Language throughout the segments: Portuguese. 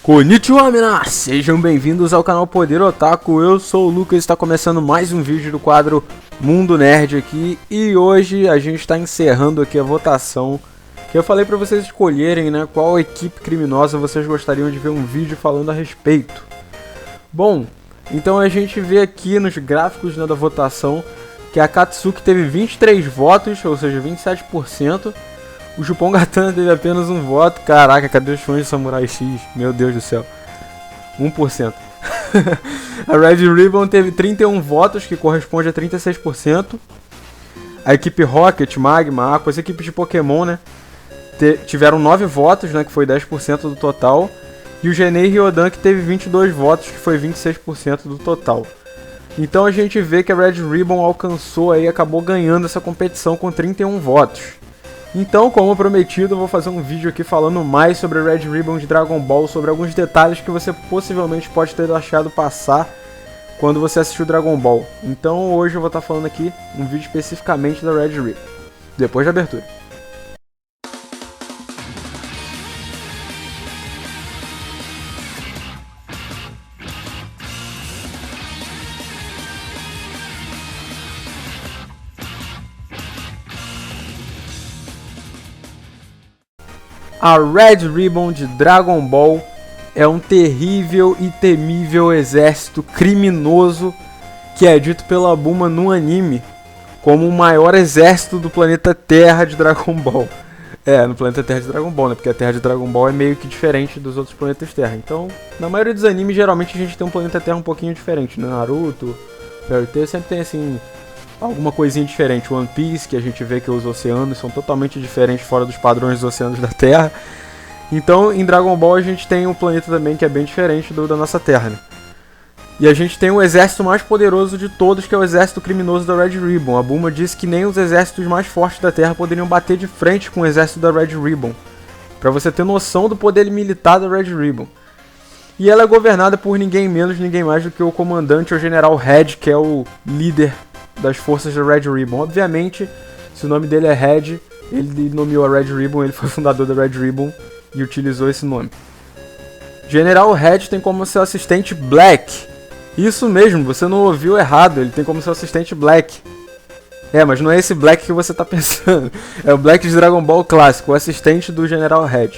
Konnichiwa, minas! Sejam bem-vindos ao canal Poder Otaku, eu sou o Lucas e está começando mais um vídeo do quadro Mundo Nerd aqui. E hoje a gente está encerrando aqui a votação que eu falei para vocês escolherem, né, qual equipe criminosa vocês gostariam de ver um vídeo falando a respeito. Bom, então a gente vê aqui nos gráficos, né, da votação que a Katsuki teve 23 votos, ou seja, 27%. O Jupongatana teve apenas um voto. Caraca, cadê os fãs de Samurai X? Meu Deus do céu. 1%. A Red Ribbon teve 31 votos, que corresponde a 36%. A equipe Rocket, Magma, Aqua, as equipes de Pokémon, né, tiveram 9 votos, né, que foi 10% do total. E o Genei Ryodan, que teve 22 votos, que foi 26% do total. Então a gente vê que a Red Ribbon alcançou aí, acabou ganhando essa competição com 31 votos. Então, como prometido, eu vou fazer um vídeo aqui falando mais sobre a Red Ribbon de Dragon Ball, sobre alguns detalhes que você possivelmente pode ter deixado passar quando você assistiu Dragon Ball. Então, hoje eu vou estar falando aqui um vídeo especificamente da Red Ribbon, depois da abertura. A Red Ribbon de Dragon Ball é um terrível e temível exército criminoso que é dito pela Bulma no anime como o maior exército do planeta Terra de Dragon Ball. No planeta Terra de Dragon Ball, né? Porque a Terra de Dragon Ball é meio que diferente dos outros planetas Terra. Então, na maioria dos animes, geralmente a gente tem um planeta Terra um pouquinho diferente, né? Naruto, Fairy Tail sempre tem assim alguma coisinha diferente. One Piece, que a gente vê que os oceanos são totalmente diferentes fora dos padrões dos oceanos da Terra. Então, em Dragon Ball a gente tem um planeta também que é bem diferente da nossa Terra, né? E a gente tem o exército mais poderoso de todos, que é o exército criminoso da Red Ribbon. A Bulma disse que nem os exércitos mais fortes da Terra poderiam bater de frente com o exército da Red Ribbon. Pra você ter noção do poder militar da Red Ribbon. E ela é governada por ninguém menos, ninguém mais do que o comandante, o General Red, que é o líder das forças da Red Ribbon. Obviamente, se o nome dele é Red, ele nomeou a Red Ribbon, ele foi fundador da Red Ribbon e utilizou esse nome. General Red tem como seu assistente Black. Isso mesmo, você não ouviu errado, ele tem como seu assistente Black. Mas não é esse Black que você tá pensando. É o Black de Dragon Ball clássico, o assistente do General Red.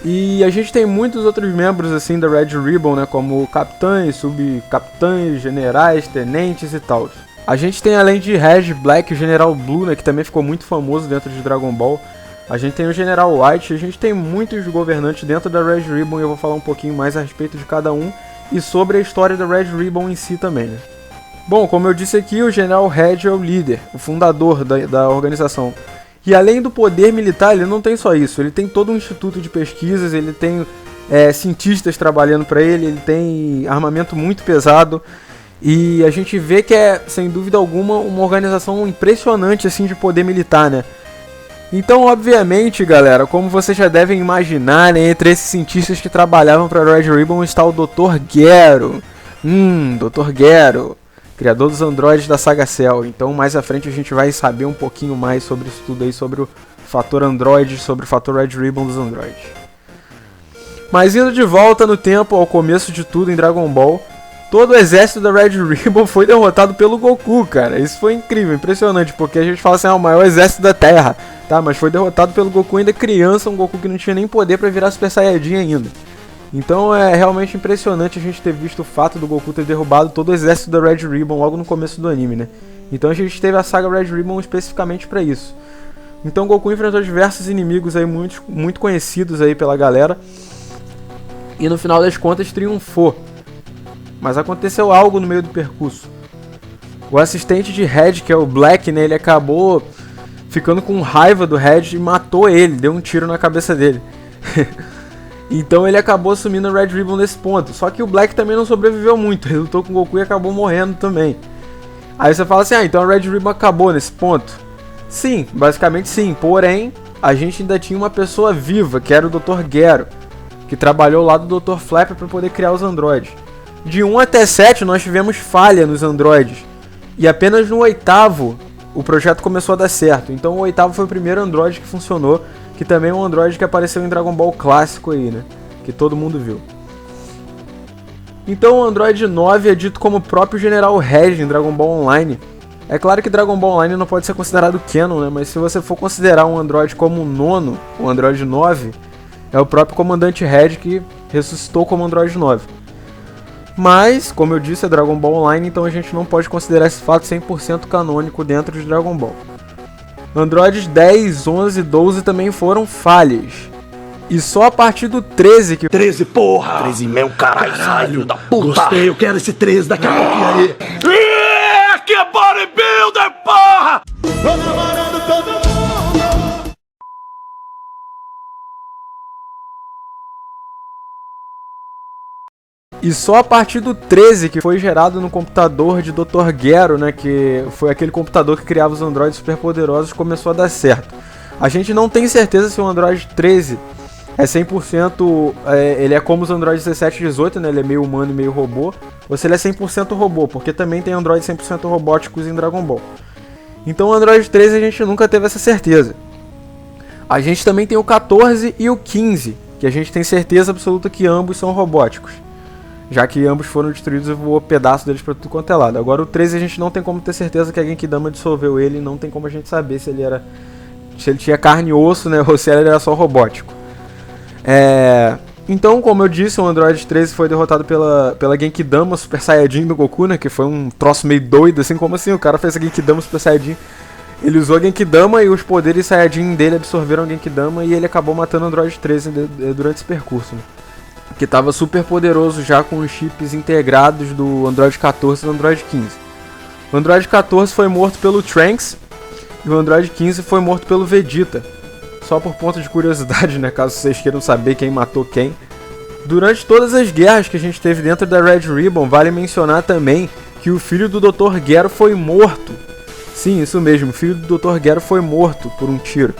E a gente tem muitos outros membros assim da Red Ribbon, né, como capitães, subcapitães, generais, tenentes e tal. A gente tem, além de Red, Black, o General Blue, né, que também ficou muito famoso dentro de Dragon Ball. A gente tem o General White, a gente tem muitos governantes dentro da Red Ribbon e eu vou falar um pouquinho mais a respeito de cada um e sobre a história da Red Ribbon em si também, né? Bom, como eu disse aqui, o General Red é o líder, o fundador da organização. E além do poder militar, ele não tem só isso, ele tem todo um instituto de pesquisas, ele tem cientistas trabalhando para ele, ele tem armamento muito pesado. E a gente vê que é, sem dúvida alguma, uma organização impressionante assim de poder militar, né? Então, obviamente, galera, como vocês já devem imaginar, né, entre esses cientistas que trabalhavam para a Red Ribbon está o Dr. Gero. Dr. Gero, criador dos androides da saga Cell. Então, mais à frente a gente vai saber um pouquinho mais sobre isso tudo aí, sobre o fator android, sobre o fator Red Ribbon dos androides. Mas indo de volta no tempo, ao começo de tudo em Dragon Ball, todo o exército da Red Ribbon foi derrotado pelo Goku, cara. Isso foi incrível, impressionante, porque a gente fala assim, o maior exército da Terra, tá? Mas foi derrotado pelo Goku ainda criança, um Goku que não tinha nem poder pra virar Super Saiyajin ainda. Então é realmente impressionante a gente ter visto o fato do Goku ter derrubado todo o exército da Red Ribbon logo no começo do anime, né? Então a gente teve a saga Red Ribbon especificamente pra isso. Então o Goku enfrentou diversos inimigos aí muito conhecidos aí pela galera. E no final das contas triunfou. Mas aconteceu algo no meio do percurso. O assistente de Red, que é o Black, né, ele acabou ficando com raiva do Red e matou ele, deu um tiro na cabeça dele. Então ele acabou assumindo a Red Ribbon nesse ponto. Só que o Black também não sobreviveu muito, ele lutou com o Goku e acabou morrendo também. Aí você fala assim, então a Red Ribbon acabou nesse ponto? Sim, basicamente sim, porém a gente ainda tinha uma pessoa viva, que era o Dr. Gero, que trabalhou lá do Dr. Flapper para poder criar os androides. De 1 até 7 nós tivemos falha nos androides. E apenas no 8º o projeto começou a dar certo. Então o 8º foi o primeiro androide que funcionou, que também é um androide que apareceu em Dragon Ball clássico aí, né? Que todo mundo viu. Então o Android 9 é dito como o próprio General Reg em Dragon Ball Online. É claro que Dragon Ball Online não pode ser considerado canon, né? Mas se você for considerar um Android como o nono, o Android 9, é o próprio Comandante Red que ressuscitou como Android 9. Mas, como eu disse, é Dragon Ball Online, então a gente não pode considerar esse fato 100% canônico dentro de Dragon Ball. Androids 10, 11 e 12 também foram falhas. E só a partir do 13 que... 13, porra! 13 meu caralho, filho da puta! Gostei, eu quero esse 13 daqui a pouquinho aí. Que bodybuilder, porra! Tô namorando todo mundo. E só a partir do 13 que foi gerado no computador de Dr. Gero, né, que foi aquele computador que criava os androides superpoderosos, começou a dar certo. A gente não tem certeza se o Android 13 é 100%, ele é como os Android 17 e 18, né, ele é meio humano e meio robô, ou se ele é 100% robô, porque também tem Android 100% robóticos em Dragon Ball. Então o Android 13 a gente nunca teve essa certeza. A gente também tem o 14 e o 15, que a gente tem certeza absoluta que ambos são robóticos, já que ambos foram destruídos e voou pedaço deles pra tudo quanto é lado. Agora o 13 a gente não tem como ter certeza que a Genkidama dissolveu ele, não tem como a gente saber se ele tinha carne e osso, né, ou se ele era só robótico. Então, como eu disse, o Android 13 foi derrotado pela Genkidama Super Saiyajin do Goku, né, que foi um troço meio doido, assim, como assim, o cara fez a Genkidama Super Saiyajin, ele usou a Genkidama e os poderes Saiyajin dele absorveram a Genkidama e ele acabou matando o Android 13 durante esse percurso, né, que estava super poderoso já com os chips integrados do Android 14 e do Android 15. O Android 14 foi morto pelo Trunks e o Android 15 foi morto pelo Vegeta. Só por ponto de curiosidade, né, caso vocês queiram saber quem matou quem. Durante todas as guerras que a gente teve dentro da Red Ribbon, vale mencionar também que o filho do Dr. Gero foi morto. Sim, isso mesmo, o filho do Dr. Gero foi morto por um tiro.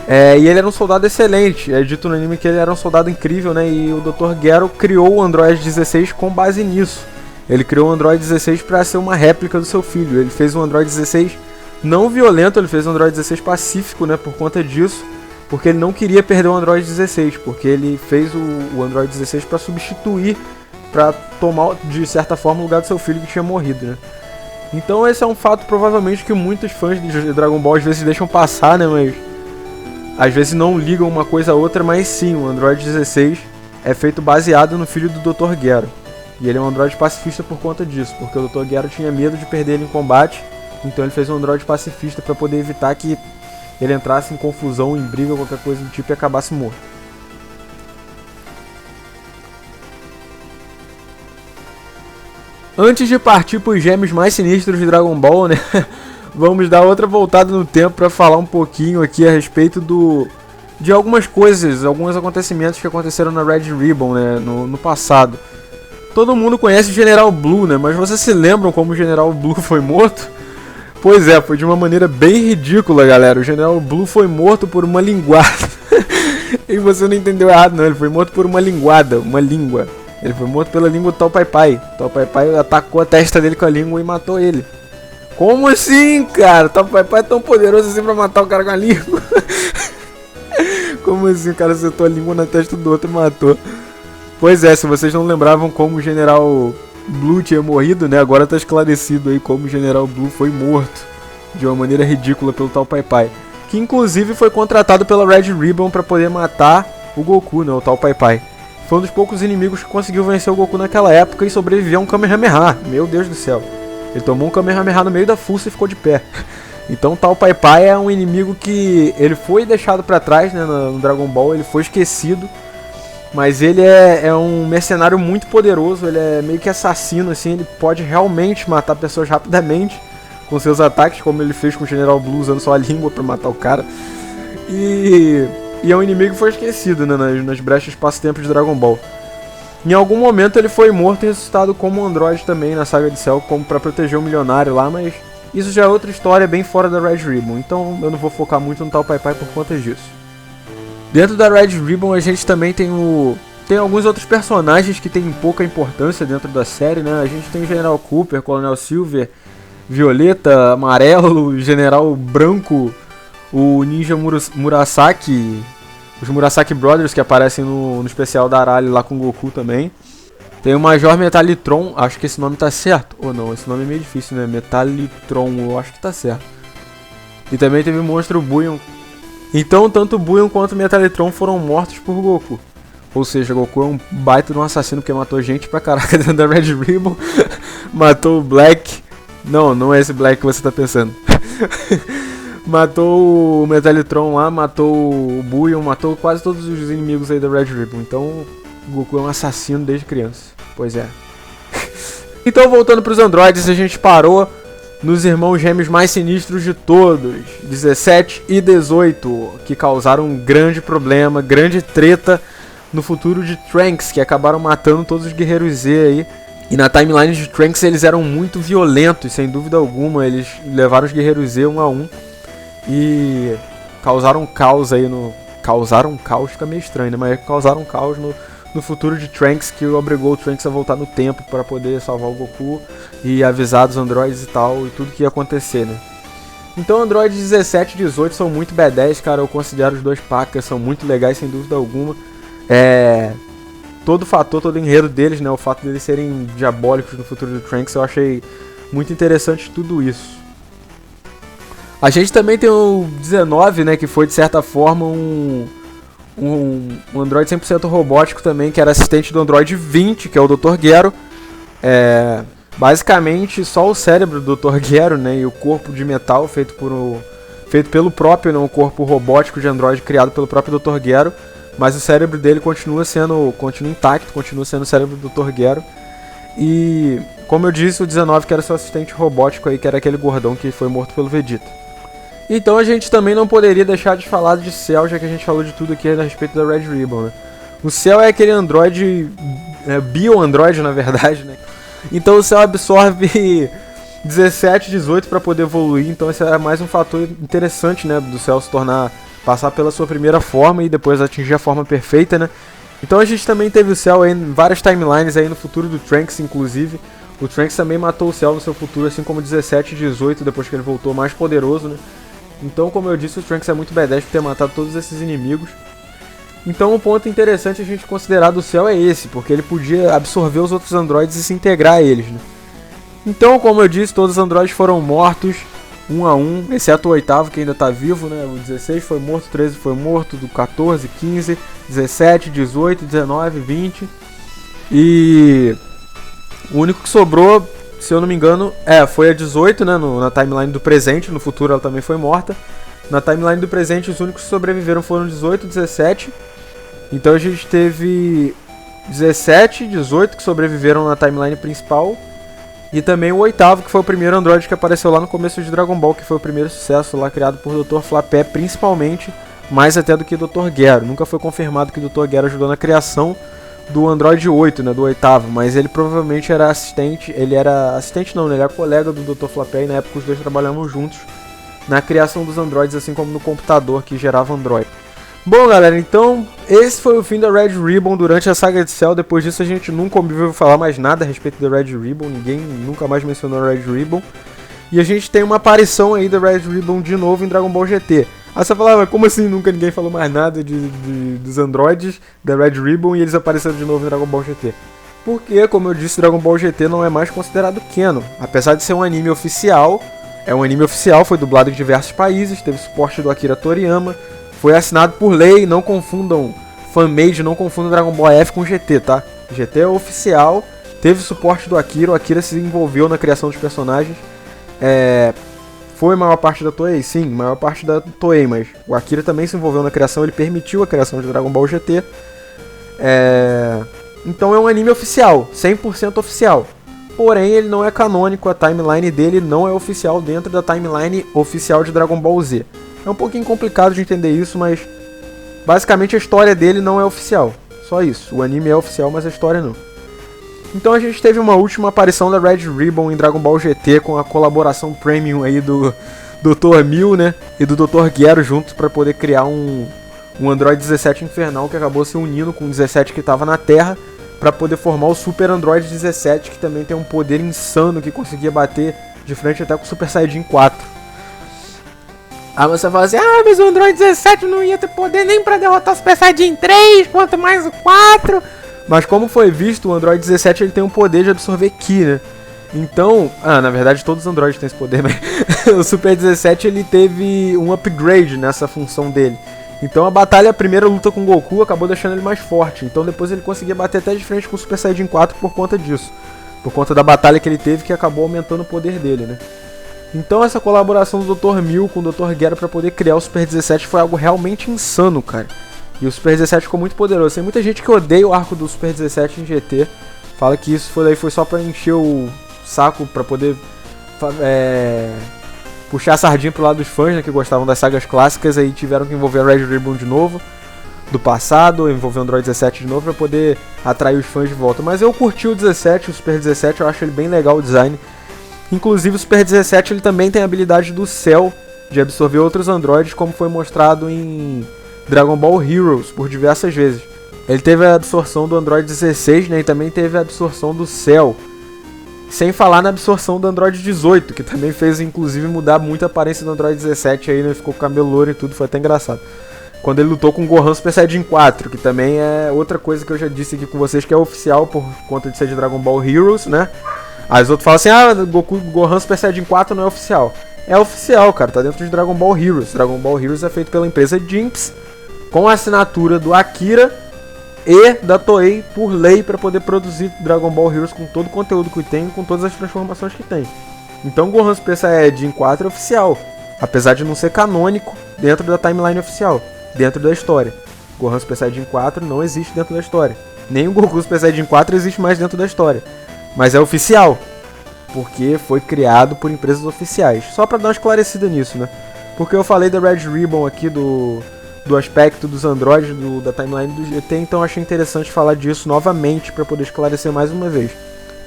E ele era um soldado excelente, é dito no anime que ele era um soldado incrível, né, e o Dr. Gero criou o Android 16 com base nisso. Ele criou o Android 16 para ser uma réplica do seu filho, ele fez um Android 16 não violento, ele fez um Android 16 pacífico, né, por conta disso. Porque ele não queria perder o Android 16, porque ele fez o Android 16 para substituir, para tomar de certa forma o lugar do seu filho que tinha morrido, né? Então esse é um fato provavelmente que muitos fãs de Dragon Ball às vezes deixam passar, né? Mas às vezes não ligam uma coisa a outra, mas sim, o Android 16 é feito baseado no filho do Dr. Gero. E ele é um Android pacifista por conta disso, porque o Dr. Gero tinha medo de perder ele em combate, então ele fez um Android pacifista para poder evitar que ele entrasse em confusão, em briga, qualquer coisa do tipo e acabasse morto. Antes de partir para os gêmeos mais sinistros de Dragon Ball, né, vamos dar outra voltada no tempo para falar um pouquinho aqui a respeito de algumas coisas, alguns acontecimentos que aconteceram na Red Ribbon, né, no passado. Todo mundo conhece o General Blue, né, mas vocês se lembram como o General Blue foi morto? Pois é, foi de uma maneira bem ridícula, galera. O General Blue foi morto por uma linguada. E você não entendeu errado, não. Ele foi morto por uma linguada, uma língua. Ele foi morto pela língua do Tal Pai Pai. Tal Pai Pai atacou a testa dele com a língua e matou ele. Como assim, cara? Tal Pai Pai é tão poderoso assim pra matar o cara com a língua? Como assim? O cara acertou a língua na testa do outro e matou. Pois é, se vocês não lembravam como o General Blue tinha morrido, né? Agora tá esclarecido aí como o General Blue foi morto de uma maneira ridícula pelo Tal Pai Pai, que inclusive foi contratado pela Red Ribbon para poder matar o Goku, né? O Tal Pai Pai. Foi um dos poucos inimigos que conseguiu vencer o Goku naquela época e sobreviveu a um Kamehameha. Meu Deus do céu. Ele tomou um Kamehameha no meio da fuça e ficou de pé. Então o Tal Pai Pai é um inimigo que ele foi deixado para trás, né, no Dragon Ball, ele foi esquecido. Mas ele é um mercenário muito poderoso, ele é meio que assassino, assim, ele pode realmente matar pessoas rapidamente com seus ataques, como ele fez com o General Blue, usando só a língua pra matar o cara. E é um inimigo que foi esquecido, né, nas brechas espaço-tempo de Dragon Ball. Em algum momento ele foi morto e ressuscitado como um androide também na saga de Cell, como pra proteger o milionário lá, mas isso já é outra história bem fora da Red Ribbon, então eu não vou focar muito no Tal Pai Pai por conta disso. Dentro da Red Ribbon a gente também tem alguns outros personagens que têm pouca importância dentro da série, né? A gente tem o General Cooper, Coronel Silver, Violeta, Amarelo, General Branco, o Ninja Murasaki, os Murasaki Brothers que aparecem no especial da Arale lá com o Goku também. Tem o Major Metalitron, acho que esse nome tá certo. Ou não, esse nome é meio difícil, né? Metalitron, eu acho que tá certo. E também teve o Monstro Buion. Então, tanto o Buion quanto o Metalitron foram mortos por Goku. Ou seja, Goku é um baita de um assassino porque matou gente pra caraca dentro da Red Ribbon. Matou o Black. Não é esse Black que você tá pensando. Matou o Metalitron lá, matou o Buion, matou quase todos os inimigos aí da Red Ribbon. Então, o Goku é um assassino desde criança. Pois é. Então, voltando pros androides, a gente parou nos irmãos gêmeos mais sinistros de todos, 17 e 18, que causaram um grande problema, grande treta no futuro de Trunks, que acabaram matando todos os guerreiros Z aí. E na timeline de Trunks eles eram muito violentos, sem dúvida alguma. Eles levaram os guerreiros Z um a um e causaram caos aí no... Causaram caos, fica meio estranho, né? Mas causaram caos no futuro de Trunks, que obrigou o Trunks a voltar no tempo para poder salvar o Goku e avisar dos androides e tal, e tudo que ia acontecer, né? Então androides 17 e 18 são muito B10, cara. Eu considero os dois pacas, são muito legais, sem dúvida alguma. Todo o enredo deles, né? O fato deles serem diabólicos no futuro do Trunks, eu achei muito interessante tudo isso. A gente também tem o 19, né? Que foi de certa forma um Android 100% robótico também, que era assistente do Android 20, que é o Dr. Gero. Basicamente só o cérebro do Dr. Gero, né? E o corpo de metal feito pelo próprio, né? Um corpo robótico de Android criado pelo próprio Dr. Gero. Mas o cérebro dele continua intacto, continua sendo o cérebro do Dr. Gero. E, como eu disse, o 19 que era seu assistente robótico aí, que era aquele gordão que foi morto pelo Vegeta. Então a gente também não poderia deixar de falar de Cell, já que a gente falou de tudo aqui a respeito da Red Ribbon, né? O Cell é aquele Android, Bio-Android na verdade, né? Então o Cell absorve 17, 18 para poder evoluir, então esse é mais um fator interessante, né? Do Cell se passar pela sua primeira forma e depois atingir a forma perfeita, né? Então a gente também teve o Cell aí em várias timelines aí no futuro do Trunks, inclusive. O Trunks também matou o Cell no seu futuro, assim como 17 e 18, depois que ele voltou mais poderoso, né? Então, como eu disse, o Trunks é muito B10 por ter matado todos esses inimigos. Então, um ponto interessante a gente considerar do Cell é esse, porque ele podia absorver os outros androides e se integrar a eles, né? Então, como eu disse, todos os androides foram mortos, um a um, exceto o oitavo, que ainda tá vivo, né? O 16 foi morto, o 13 foi morto, do 14, 15, 17, 18, 19, 20. E o único que sobrou, se eu não me engano, foi a 18, né? Na timeline do presente, no futuro ela também foi morta. Na timeline do presente, os únicos que sobreviveram foram 18 e 17. Então a gente teve 17 e 18 que sobreviveram na timeline principal. E também o oitavo, que foi o primeiro androide que apareceu lá no começo de Dragon Ball, que foi o primeiro sucesso lá criado por Dr. Flapé, principalmente, mais até do que Dr. Gero. Nunca foi confirmado que o Dr. Gero ajudou na criação do Android 8, né, do oitavo, mas ele provavelmente era assistente, ele era colega do Dr. Flapé, e na época os dois trabalhavam juntos na criação dos androides, assim como no computador que gerava android. Bom, galera, então esse foi o fim da Red Ribbon durante a saga de Cell. Depois disso a gente nunca ouviu falar mais nada a respeito da Red Ribbon, ninguém nunca mais mencionou a Red Ribbon. E a gente tem uma aparição aí da Red Ribbon de novo em Dragon Ball GT. Aí você falava, como assim nunca ninguém falou mais nada dos androides da Red Ribbon e eles apareceram de novo em Dragon Ball GT? Porque, como eu disse, Dragon Ball GT não é mais considerado canon. Apesar de ser um anime oficial, foi dublado em diversos países, teve suporte do Akira Toriyama, foi assinado por lei, não confundam fanmade, não confundam Dragon Ball F com GT, tá? GT é oficial, teve suporte do Akira, o Akira se envolveu na criação dos personagens. Foi a maior parte da Toei? Sim, maior parte da Toei, mas o Akira também se envolveu na criação, ele permitiu a criação de Dragon Ball GT. Então é um anime oficial, 100% oficial. Porém, ele não é canônico, a timeline dele não é oficial dentro da timeline oficial de Dragon Ball Z. É um pouquinho complicado de entender isso, mas basicamente a história dele não é oficial. Só isso, o anime é oficial, mas a história não. Então a gente teve uma última aparição da Red Ribbon em Dragon Ball GT com a colaboração premium aí do Dr. Mil, né? E do Dr. Gero juntos para poder criar um Android 17 infernal que acabou se unindo com o 17 que estava na Terra para poder formar o Super Android 17, que também tem um poder insano que conseguia bater de frente até com o Super Saiyajin 4. Aí você fala assim, mas o Android 17 não ia ter poder nem pra derrotar o Super Saiyajin 3, quanto mais o 4. Mas como foi visto, o Android 17 ele tem um poder de absorver Ki, né? Então, na verdade todos os Androids têm esse poder, mas o Super 17 ele teve um upgrade nessa função dele. Então a primeira luta com o Goku acabou deixando ele mais forte. Então depois ele conseguia bater até de frente com o Super Saiyajin 4 por conta disso. Por conta da batalha que ele teve, que acabou aumentando o poder dele, né? Então essa colaboração do Dr. Mil com o Dr. Gero pra poder criar o Super 17 foi algo realmente insano, cara. E o Super 17 ficou muito poderoso. Tem muita gente que odeia o arco do Super 17 em GT. Fala que isso foi só pra encher o saco, pra poder puxar a sardinha pro lado dos fãs, né, que gostavam das sagas clássicas. Aí tiveram que envolver a Red Ribbon de novo, do passado, envolver o Android 17 de novo pra poder atrair os fãs de volta. Mas eu curti o 17, o Super 17, eu acho ele bem legal o design. Inclusive o Super 17 ele também tem a habilidade do Cell de absorver outros androides, como foi mostrado em Dragon Ball Heroes por diversas vezes. Ele teve a absorção do Android 16, né, e também teve a absorção do Cell. Sem falar na absorção do Android 18, que também fez inclusive mudar muito a aparência do Android 17 aí, né, ficou com cabelo louro e tudo, foi até engraçado. Quando ele lutou com o Gohan Super Saiyajin 4, que também é outra coisa que eu já disse aqui com vocês, que é oficial por conta de ser de Dragon Ball Heroes, né? Aí os outros falam assim, Gohan Super Saiyajin 4 não é oficial. É oficial, cara, tá dentro de Dragon Ball Heroes. Dragon Ball Heroes é feito pela empresa Jinx, com a assinatura do Akira e da Toei por lei para poder produzir Dragon Ball Heroes com todo o conteúdo que tem, com todas as transformações que tem. Então Gohan Super Saiyajin 4 é oficial, apesar de não ser canônico dentro da timeline oficial, dentro da história. Gohan Super Saiyajin 4 não existe dentro da história. Nem o Goku Super Saiyajin 4 existe mais dentro da história. Mas é oficial, porque foi criado por empresas oficiais. Só pra dar uma esclarecida nisso, né? Porque eu falei da Red Ribbon aqui, do aspecto dos androides, da timeline do GT, então achei interessante falar disso novamente pra poder esclarecer mais uma vez.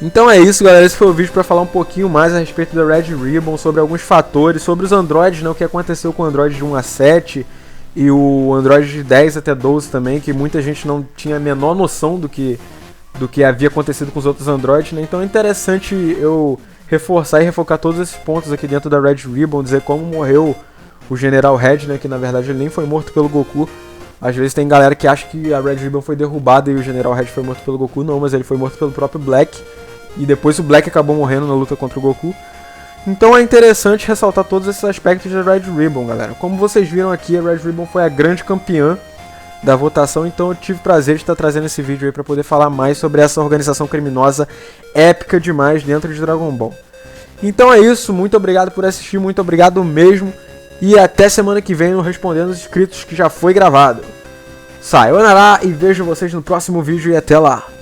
Então é isso, galera, esse foi o vídeo pra falar um pouquinho mais a respeito da Red Ribbon, sobre alguns fatores, sobre os androides, né, o que aconteceu com o Android de 1 a 7 e o Android de 10 até 12 também, que muita gente não tinha a menor noção do que havia acontecido com os outros androides, né? Então é interessante eu reforçar e refocar todos esses pontos aqui dentro da Red Ribbon, dizer como morreu o General Red, né, que na verdade ele nem foi morto pelo Goku. Às vezes tem galera que acha que a Red Ribbon foi derrubada e o General Red foi morto pelo Goku. Não, mas ele foi morto pelo próprio Black, e depois o Black acabou morrendo na luta contra o Goku. Então é interessante ressaltar todos esses aspectos da Red Ribbon, galera. Como vocês viram aqui, a Red Ribbon foi a grande campeã da votação, então eu tive prazer de estar trazendo esse vídeo aí para poder falar mais sobre essa organização criminosa épica demais dentro de Dragon Ball. Então é isso, muito obrigado por assistir, muito obrigado mesmo, e até semana que vem no Respondendo os Inscritos, que já foi gravado. Sayonara e vejo vocês no próximo vídeo e até lá!